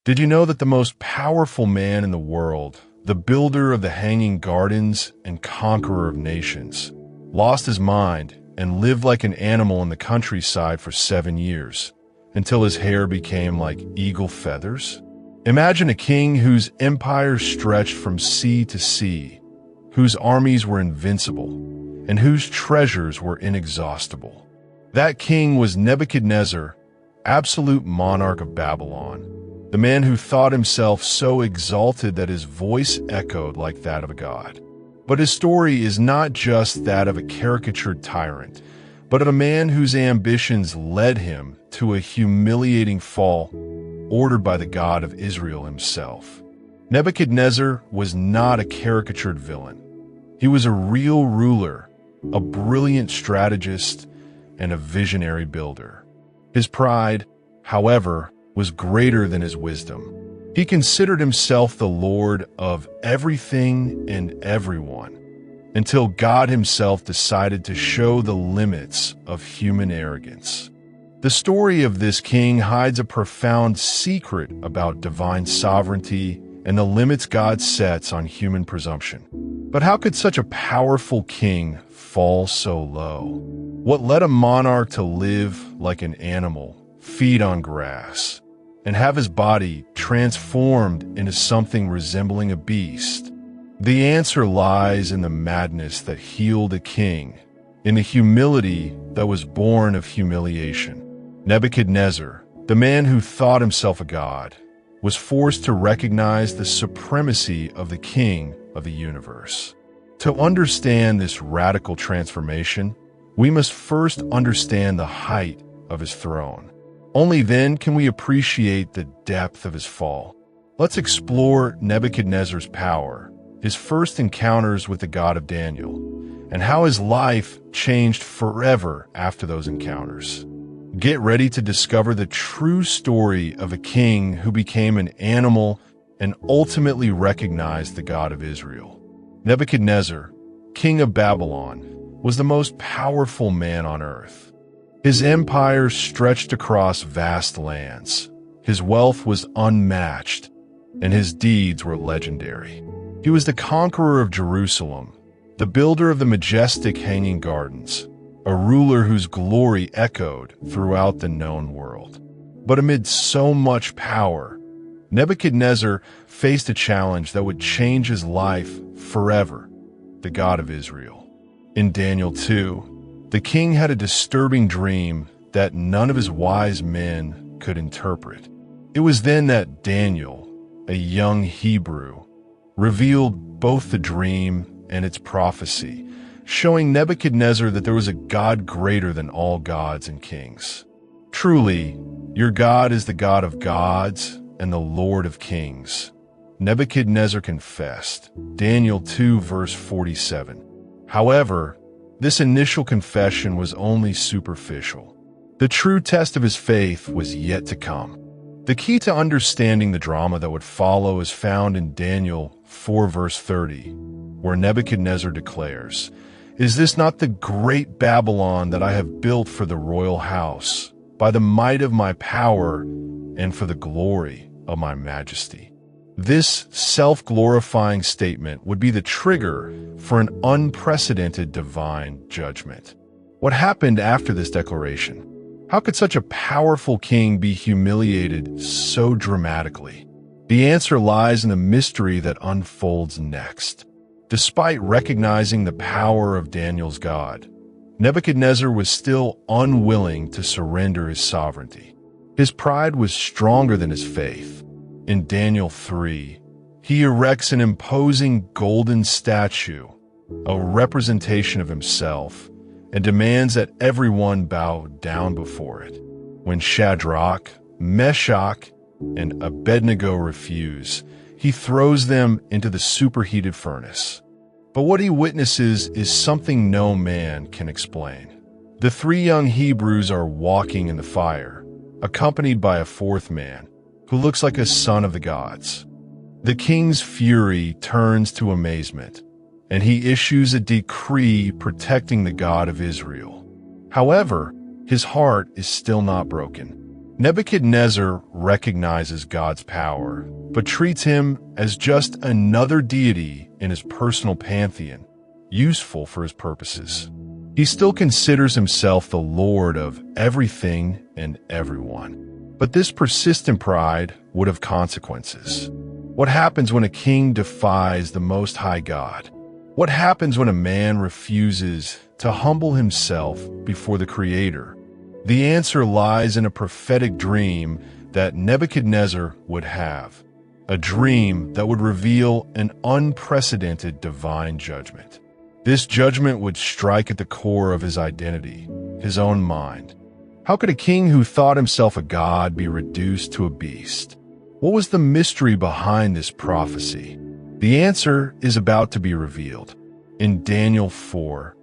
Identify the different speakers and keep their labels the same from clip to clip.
Speaker 1: Did you know that the most powerful man in the world, the builder of the hanging gardens and conqueror of nations, lost his mind and lived like an animal in the countryside for 7 years, until his hair became like eagle feathers? Imagine a king whose empire stretched from sea to sea, whose armies were invincible, and whose treasures were inexhaustible. That king was Nebuchadnezzar, absolute monarch of Babylon, the man who thought himself so exalted that his voice echoed like that of a god. But his story is not just that of a caricatured tyrant, but of a man whose ambitions led him to a humiliating fall ordered by the God of Israel himself. Nebuchadnezzar was not a caricatured villain. He was a real ruler, a brilliant strategist, and a visionary builder. His pride, however, was greater than his wisdom. He considered himself the Lord of everything and everyone, until God himself decided to show the limits of human arrogance. The story of this king hides a profound secret about divine sovereignty and the limits God sets on human presumption. But how could such a powerful king fall so low? What led a monarch to live like an animal, feed on grass, and have his body transformed into something resembling a beast? The answer lies in the madness that healed a king, in the humility that was born of humiliation. Nebuchadnezzar, the man who thought himself a god, was forced to recognize the supremacy of the king of the universe. To understand this radical transformation, we must first understand the height of his throne. Only then can we appreciate the depth of his fall. Let's explore Nebuchadnezzar's power, his first encounters with the God of Daniel, and how his life changed forever after those encounters. Get ready to discover the true story of a king who became an animal and ultimately recognized the God of Israel. Nebuchadnezzar, king of Babylon, was the most powerful man on earth. His empire stretched across vast lands. His wealth was unmatched, and his deeds were legendary. He was the conqueror of Jerusalem, the builder of the majestic hanging gardens, a ruler whose glory echoed throughout the known world. But amid so much power, Nebuchadnezzar faced a challenge that would change his life forever: the God of Israel. In Daniel 2, the king had a disturbing dream that none of his wise men could interpret. It was then that Daniel, a young Hebrew, revealed both the dream and its prophecy, showing Nebuchadnezzar that there was a God greater than all gods and kings. Truly, your God is the God of gods and the Lord of kings, Nebuchadnezzar confessed. Daniel 2 verse 47. However, this initial confession was only superficial. The true test of his faith was yet to come. The key to understanding the drama that would follow is found in Daniel 4 verse 30, where Nebuchadnezzar declares, "Is this not the great Babylon that I have built for the royal house, by the might of my power and for the glory of my majesty?" This self-glorifying statement would be the trigger for an unprecedented divine judgment. What happened after this declaration? How could such a powerful king be humiliated so dramatically? The answer lies in the mystery that unfolds next. Despite recognizing the power of Daniel's God, Nebuchadnezzar was still unwilling to surrender his sovereignty. His pride was stronger than his faith. In Daniel 3, he erects an imposing golden statue, a representation of himself, and demands that everyone bow down before it. When Shadrach, Meshach, and Abednego refuse, he throws them into the superheated furnace. But what he witnesses is something no man can explain. The 3 young Hebrews are walking in the fire, accompanied by a 4th man, who looks like a son of the gods. The king's fury turns to amazement, and he issues a decree protecting the God of Israel. However, his heart is still not broken. Nebuchadnezzar recognizes God's power, but treats him as just another deity in his personal pantheon, useful for his purposes. He still considers himself the Lord of everything and everyone. But this persistent pride would have consequences. What happens when a king defies the Most High God? What happens when a man refuses to humble himself before the Creator? The answer lies in a prophetic dream that Nebuchadnezzar would have, a dream that would reveal an unprecedented divine judgment. This judgment would strike at the core of his identity, his own mind. How could a king who thought himself a god be reduced to a beast? What was the mystery behind this prophecy? The answer is about to be revealed. In Daniel 4,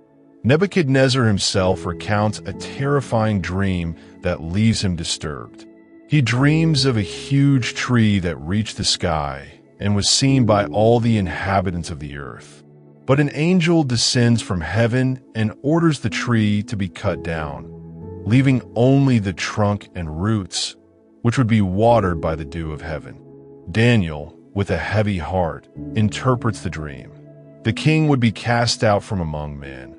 Speaker 1: Nebuchadnezzar himself recounts a terrifying dream that leaves him disturbed. He dreams of a huge tree that reached the sky and was seen by all the inhabitants of the earth. But an angel descends from heaven and orders the tree to be cut down, leaving only the trunk and roots, which would be watered by the dew of heaven. Daniel, with a heavy heart, interprets the dream. The king would be cast out from among men,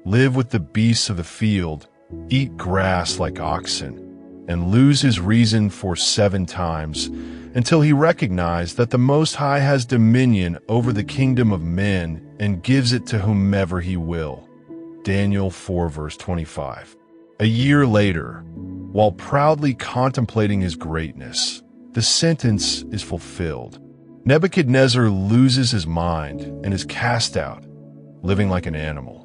Speaker 1: live with the beasts of the field, eat grass like oxen, and lose his reason for 7 times, until he recognized that the Most High has dominion over the kingdom of men and gives it to whomever he will. Daniel 4 verse 25. A year later, while proudly contemplating his greatness, the sentence is fulfilled. Nebuchadnezzar loses his mind and is cast out, living like an animal.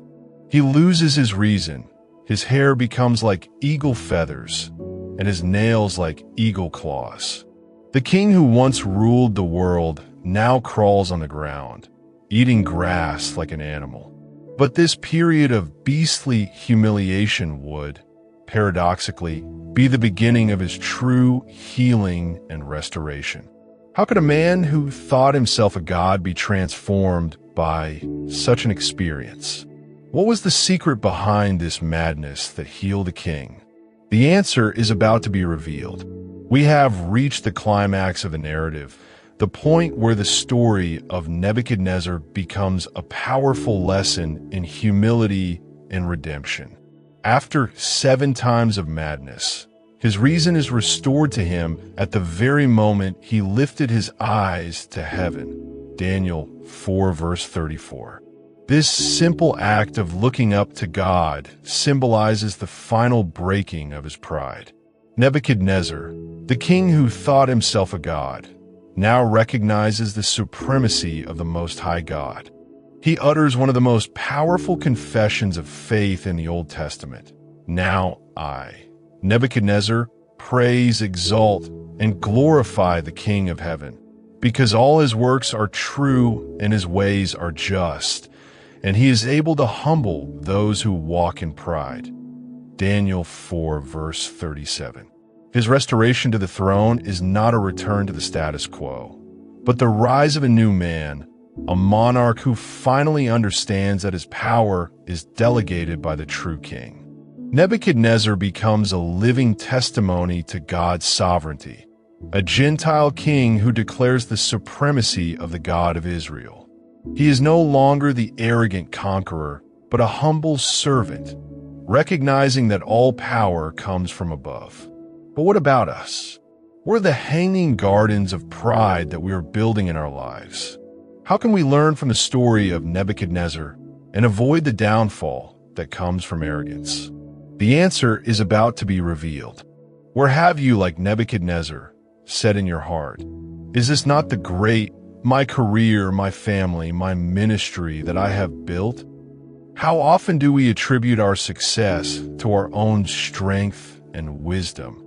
Speaker 1: He loses his reason, his hair becomes like eagle feathers, and his nails like eagle claws. The king who once ruled the world now crawls on the ground, eating grass like an animal. But this period of beastly humiliation would, paradoxically, be the beginning of his true healing and restoration. How could a man who thought himself a god be transformed by such an experience? What was the secret behind this madness that healed a king? The answer is about to be revealed. We have reached the climax of the narrative, the point where the story of Nebuchadnezzar becomes a powerful lesson in humility and redemption. After 7 times of madness, his reason is restored to him at the very moment he lifted his eyes to heaven. Daniel 4 verse 34. This simple act of looking up to God symbolizes the final breaking of his pride. Nebuchadnezzar, the king who thought himself a god, now recognizes the supremacy of the Most High God. He utters one of the most powerful confessions of faith in the Old Testament. Now I, Nebuchadnezzar, praise, exalt, and glorify the King of heaven, because all his works are true and his ways are just, and he is able to humble those who walk in pride. Daniel 4 verse 37. His restoration to the throne is not a return to the status quo, but the rise of a new man, a monarch who finally understands that his power is delegated by the true king. Nebuchadnezzar becomes a living testimony to God's sovereignty, a Gentile king who declares the supremacy of the God of Israel. He is no longer the arrogant conqueror, but a humble servant, recognizing that all power comes from above. But what about us? What are the hanging gardens of pride that we are building in our lives? How can we learn from the story of Nebuchadnezzar and avoid the downfall that comes from arrogance? The answer is about to be revealed. Where have you, like Nebuchadnezzar, said in your heart, "Is this not the great, my career, my family, my ministry that I have built?" How often do we attribute our success to our own strength and wisdom,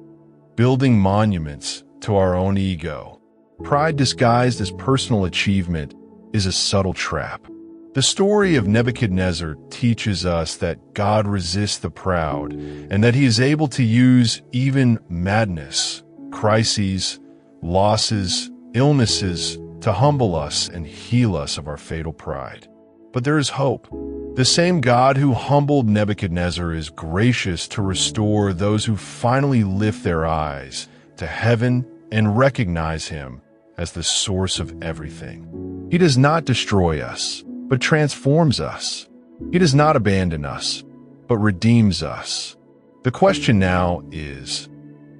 Speaker 1: building monuments to our own ego? Pride disguised as personal achievement is a subtle trap. The story of Nebuchadnezzar teaches us that God resists the proud and that he is able to use even madness, crises, losses, illnesses to humble us and heal us of our fatal pride. but there is hope. The same God who humbled Nebuchadnezzar is gracious to restore those who finally lift their eyes to heaven and recognize him as the source of everything. He does not destroy us, but transforms us. He does not abandon us, but redeems us. The question now is,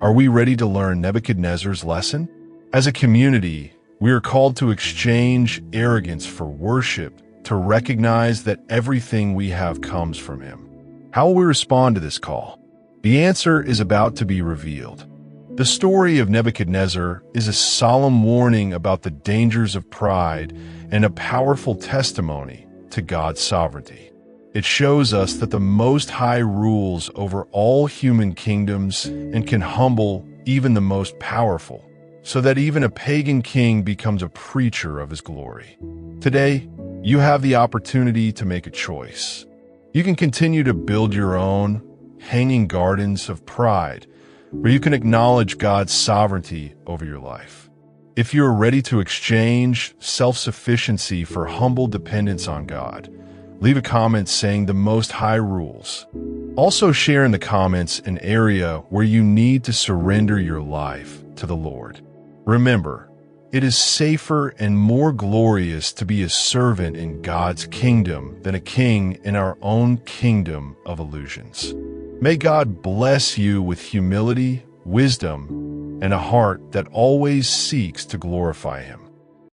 Speaker 1: are we ready to learn Nebuchadnezzar's lesson? As a community, we are called to exchange arrogance for worship, to recognize that everything we have comes from him. How will we respond to this call? The answer is about to be revealed. The story of Nebuchadnezzar is a solemn warning about the dangers of pride and a powerful testimony to God's sovereignty. It shows us that the Most High rules over all human kingdoms and can humble even the most powerful, so that even a pagan king becomes a preacher of his glory. Today, you have the opportunity to make a choice. You can continue to build your own hanging gardens of pride, or you can acknowledge God's sovereignty over your life. If you are ready to exchange self-sufficiency for humble dependence on God, leave a comment saying the Most High rules. Also share in the comments an area where you need to surrender your life to the Lord. Remember, it is safer and more glorious to be a servant in God's kingdom than a king in our own kingdom of illusions. May God bless you with humility, wisdom, and a heart that always seeks to glorify him.